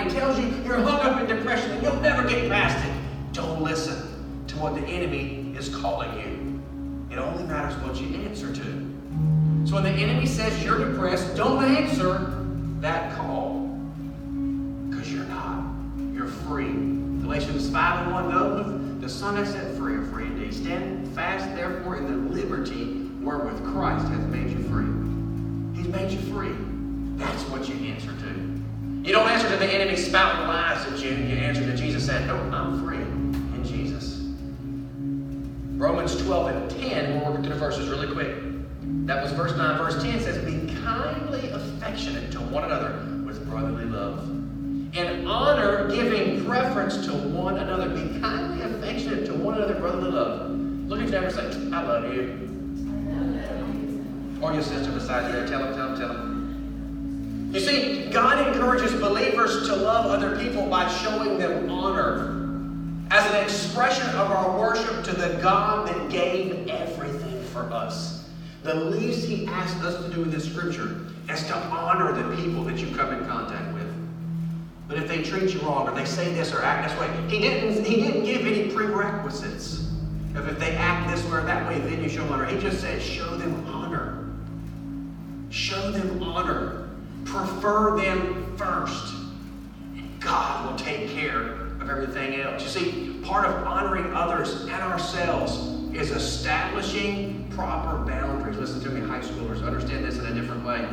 and tells you you're hung up in depression and you'll never get past it, don't listen to what the enemy is calling you. It only matters what you answer to. So when the enemy says you're depressed, don't answer that call, because you're not. You're free. Galatians 5:1, though the Son has set free are free indeed. Stand fast, therefore, in the liberty wherewith Christ hath made you free. He's made you free. That's what you answer to. You don't answer to the enemy spouting lies at you. You answer to Jesus saying, no, I'm free in Jesus. Romans 12:10, we'll work through the verses really quick. That was verse 9. Verse 10 says, be kindly affectionate to one another with brotherly love. In honor, giving preference to one another. Be kindly affectionate to one another, brotherly love. Look at your neighbor and say, I love you. Or your sister beside you there. Tell them. You see, God encourages believers to love other people by showing them honor as an expression of our worship to the God that gave everything for us. The least He asked us to do in this scripture is to honor the people that you come in contact with. But if they treat you wrong, or they say this or act this way, He didn't give any prerequisites of if they act this way or that way, then you show honor. He just said, show them honor. Show them honor. Prefer them first. And God will take care of everything else. You see, part of honoring others and ourselves is establishing proper boundaries. Listen to me, high schoolers. Understand this in a different way.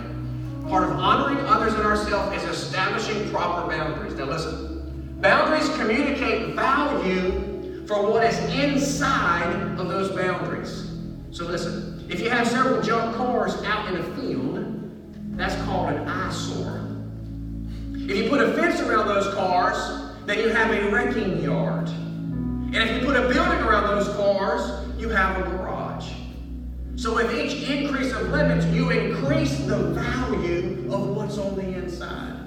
Part of honoring others and ourselves is establishing proper boundaries. Now listen. Boundaries communicate value for what is inside of those boundaries. So listen. If you have several junk cars out in a field, that's called an eyesore. If you put a fence around those cars, then you have a wrecking yard. And if you put a building around those cars, you have a garage. So with each increase of limits, you increase the value of what's on the inside.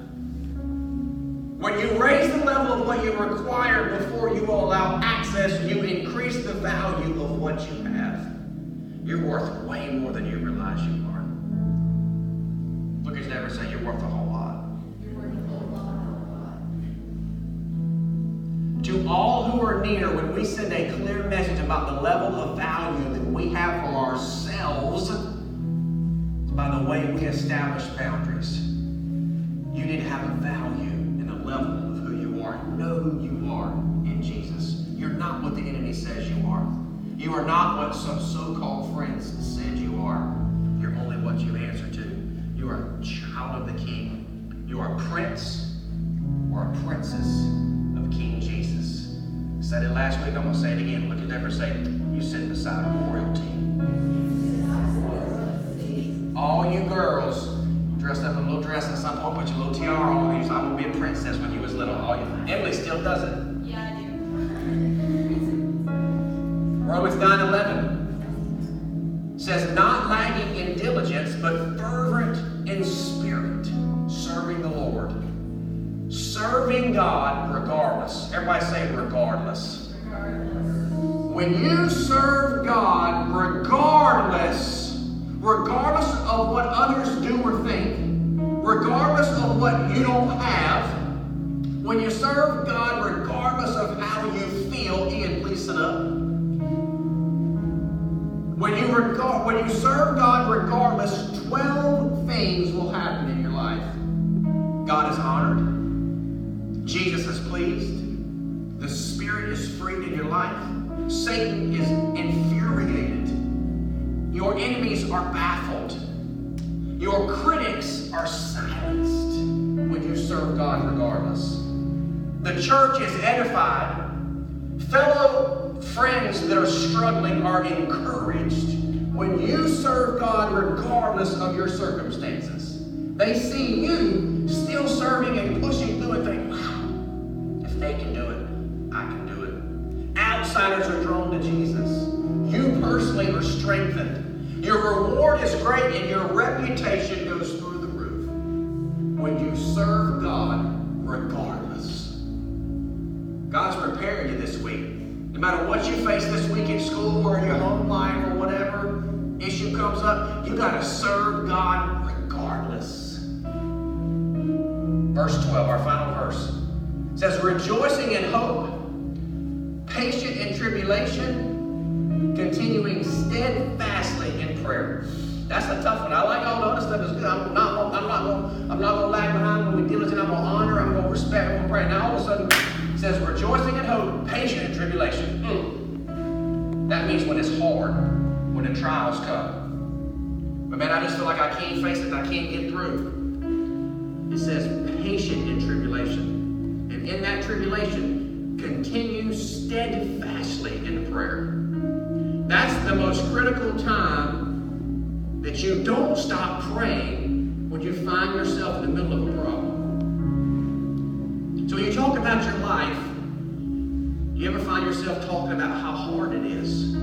When you raise the level of what you require before you will allow access, you increase the value of what you have. You're worth way more than you realize you are. Look at your neighbor and say, you're worth a whole lot. You're worth a whole lot. To all who are near, when we send a clear message about the level of value that we have for ourselves, it's by the way we establish boundaries. You need to have a value and a level of who you are. Know who you are in Jesus. You're not what the enemy says you are. You are not what some so-called friends said you are. You're only what you answer to. You are a child of the King. You are a prince or a princess of King Jesus. I said it last week. I'm going to say it again. Look at them and say, you sit beside royalty. All you girls dressed up in a little dress at some point, put your little tiara on. You said, I'm going to be a princess when you was little. Emily still does it. Yeah, I do. Romans 9:11 says, not lagging in diligence, but fervent in spirit, serving the Lord. Serving God regardless. Everybody say regardless. When you serve God regardless of what others do or think, regardless of what you don't have, when you serve God regardless of how you feel, Ian, please sit up. When you serve God regardless, 12 things will happen in your life. God is honored. Jesus is pleased. The Spirit is freed in your life. Satan is infuriated. Your enemies are baffled. Your critics are silenced when you serve God regardless. The church is edified. Fellow friends that are struggling are encouraged when you serve God regardless of your circumstances. They see you still serving and pushing through and think, wow, if they can do it, I can do it. Outsiders are drawn to Jesus. You personally are strengthened. Your reward is great and your reputation goes through the roof when you serve God regardless. God's preparing you this week. No matter what you face this week at school or in your home life or whatever issue comes up, you got to serve God regardless. Verse 12, our final verse. It says, rejoicing in hope, patient in tribulation, continuing steadfastly in prayer. That's a tough one. I like all the other stuff. It's good. I'm not gonna lag behind. I'm gonna be diligent. I'm gonna honor. I'm gonna respect. I'm gonna pray. Now all of a sudden it says rejoicing in hope, patient in tribulation. That means when it's hard, when the trials come. But man, I just feel like I can't face it. I can't get through. It says patient in tribulation, and in that tribulation, continue steadfastly in prayer. That's the most critical time that you don't stop praying when you find yourself in the middle of a problem. So when you talk about your life, you ever find yourself talking about how hard it is?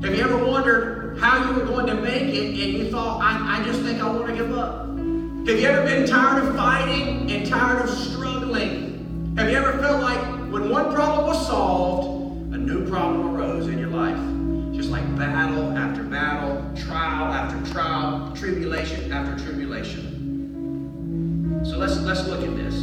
Have you ever wondered how you were going to make it and you thought, I just think I want to give up? Have you ever been tired of fighting and tired of struggling? Have you ever felt like when one problem was solved, a new problem arose in your life? Just like battle after battle, trial after trial, tribulation after tribulation. So let's look at this.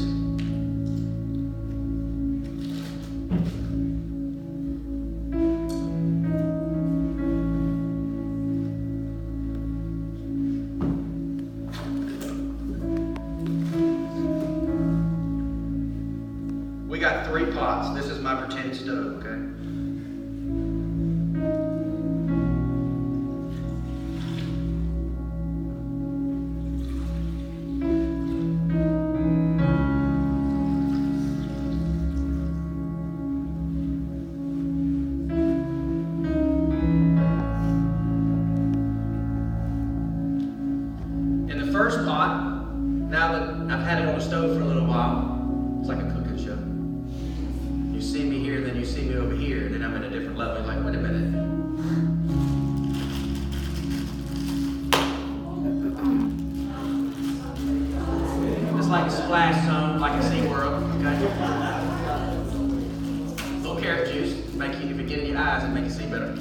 We got 3 pots. This is my pretend stove, okay? In the first pot, now that I've had it on the stove for a little while, it's like a cooking show. You see me here, then you see me over here, and then I'm at a different level. You're like, wait a minute. It's like a splash zone, like a SeaWorld, okay? Little carrot juice, make you, if it get in your eyes, it make you see better.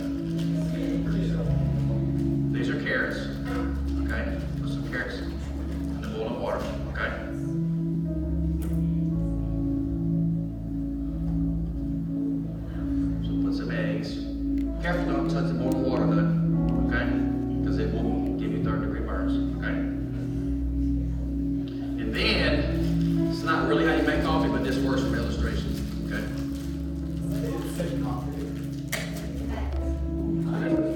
These are carrots, okay? Put some carrots in the boiling water, okay? Careful, don't touch the boiling water though, okay? Because it will give you 3rd-degree burns, okay? And then, it's not really how you make coffee, but this works from illustration, okay?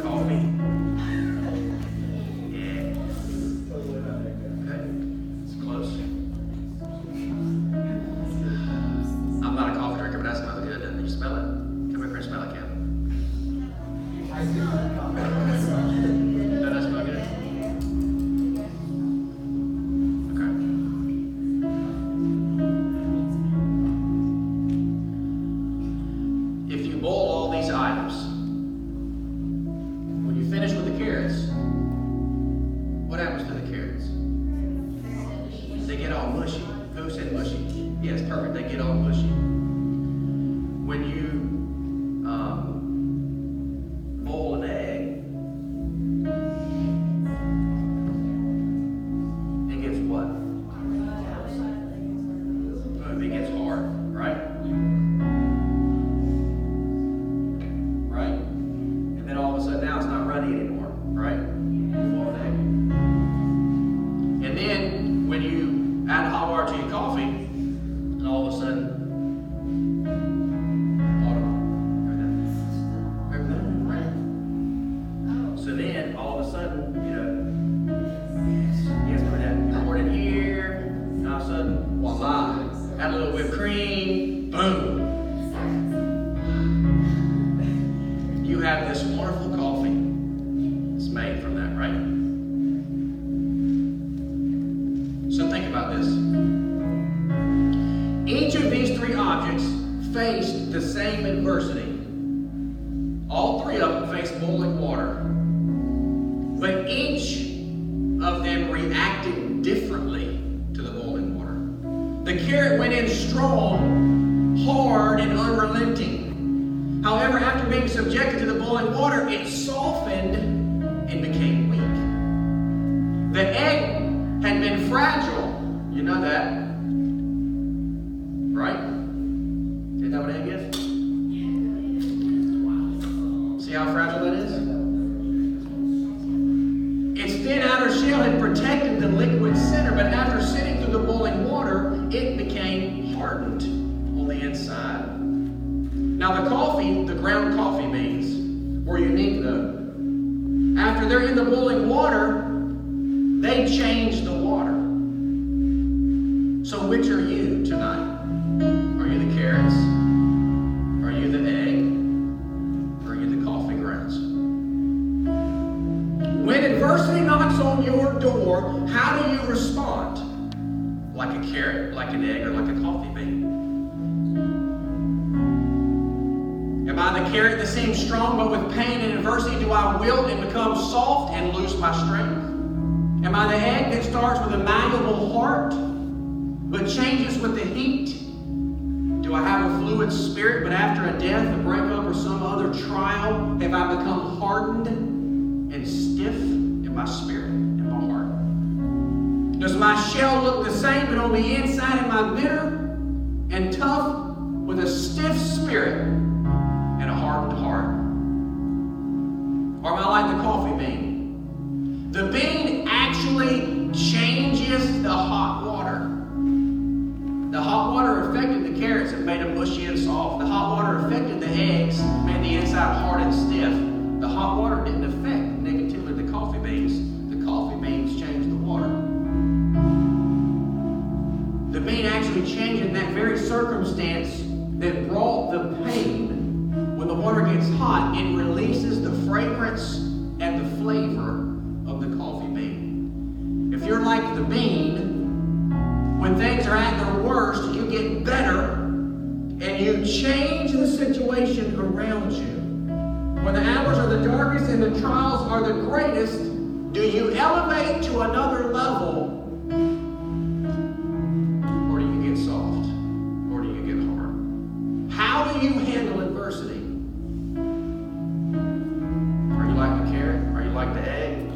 Coffee. Yeah. Okay, it's close. I'm not a coffee drinker, but that smells good, doesn't it? You smell it? Come over here and smell it, Kevin. Does that smell good? Okay. If you boil all these items, when you finish with the carrots, what happens to the carrots? They get all mushy. Who said mushy? Yes, perfect. They get all mushy. When you boil an egg, it gets what? It gets hard, right? Right? And then all of a sudden now it's not runny anymore, right? Boil an egg. And then when you add hot water to your coffee, and all of a sudden so then, all of a sudden, you know, yes, put that, pour it in here, and all of a sudden, voila, add a little whipped cream, boom. You have this wonderful coffee. It's made from that, right? So think about this. Each of these 3 objects faced the same adversity. All 3 of them faced boiling water. But each of them reacted differently to the boiling water. The carrot went in strong, hard, and unrelenting. However, after being subjected to the boiling water, it softened and became weak. The egg had been fragile, You know that. Right? Isn't that what egg is? See how fragile it is? Its thin outer shell had protected the liquid center, but after sitting through the boiling water, it became hardened on the inside. Now the ground coffee beans, were unique though. After they're in the boiling water, they change the water. So which are you tonight? Are you the carrots? Are you the egg? Or are you the coffee grounds? When adversity knocks on your door, how do you respond? Like a carrot, like an egg, or like a coffee bean? Am I the carrot that seems strong, but with pain and adversity do I wilt and become soft and lose my strength? Am I the egg that starts with a malleable heart, but changes with the heat? Do I have a fluid spirit, but after a death, a breakup, or some other trial, have I become hardened and stiff in my spirit, in my heart? Does my shell look the same, but on the inside am I bitter and tough with a stiff spirit and a hardened heart? Or am I like the coffee bean? The bean actually changes the hot water. The hot water affected the carrots and made them mushy and soft. The hot water affected the eggs, made the inside hard and stiff. The hot water didn't affect negatively the coffee beans. The coffee beans changed the water. The bean actually changed in that very circumstance that brought the pain. When the water gets hot, it releases the fragrance and the flavor of the coffee bean. If you're like the bean, when things are at their worst, you get better and you change the situation around you. When the hours are the darkest and the trials are the greatest, do you elevate to another level, or do you get soft, or do you get hard? How do you handle adversity? Are you like the carrot? Are you like the egg?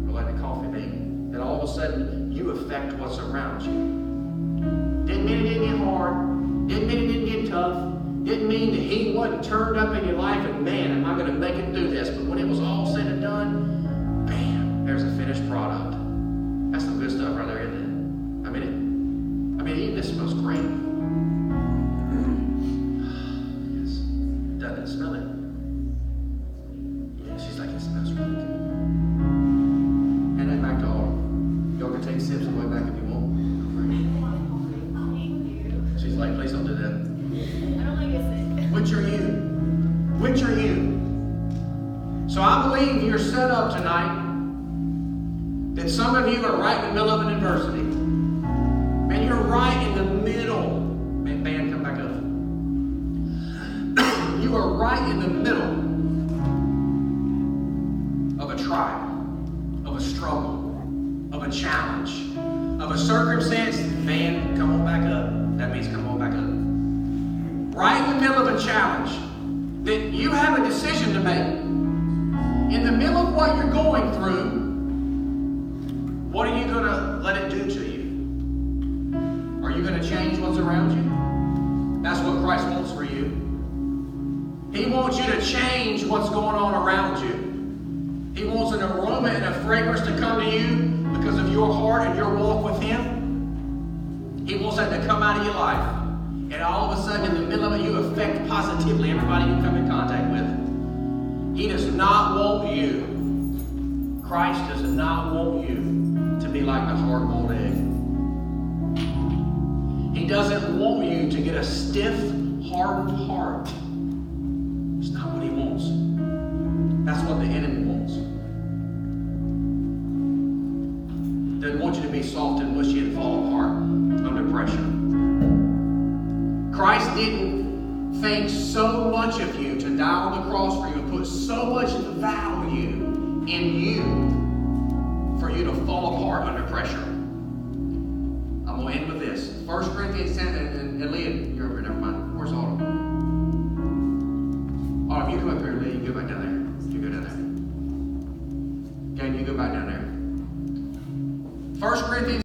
Or like the coffee bean? That all of a sudden you affect what's around you. Didn't mean it didn't get hard. Didn't mean it didn't get tough. Didn't mean that he wasn't turned up in your life and man, am I going to make it through this? But when it was all said and done, bam, there's a finished product. That's some good stuff right there, isn't it? I mean, even this smells great. Yes. Doesn't it smell it? Yeah, she's like, it smells really good. And then back to all. Y'all can take sips and go back if you want. She's like, please don't do that. Which are you? Which are you? So I believe you're set up tonight that some of you are right in the middle of an adversity. Man, you're right in the middle. Man, band, come back up. You are right in the middle of a trial, of a struggle, of a challenge, of a circumstance. Man, come on back up. That means come on back up. Right in the middle of a challenge that you have a decision to make. In the middle of what you're going through, what are you going to let it do to you? Are you going to change what's around you? That's what Christ wants for you. He wants you to change what's going on around you. He wants an aroma and a fragrance to come to you because of your heart and your walk with Him. He wants that to come out of your life. And all of a sudden, in the middle of it, you affect positively everybody you come in contact with. He does not want you, Christ does not want you to be like the hard-boiled egg. He doesn't want you to get a stiff, hardened heart. It's not what He wants. That's what the enemy wants. Doesn't want you to be soft and mushy and fall apart under pressure. Christ didn't think so much of you to die on the cross for you and put so much value in you for you to fall apart under pressure. I'm going to end with this. 1 Corinthians 10, and Leah, you're over, never mind. Where's Autumn? Autumn, you come up here, Leah. You go back down there. You go down there. Okay, you go back down there. 1 Corinthians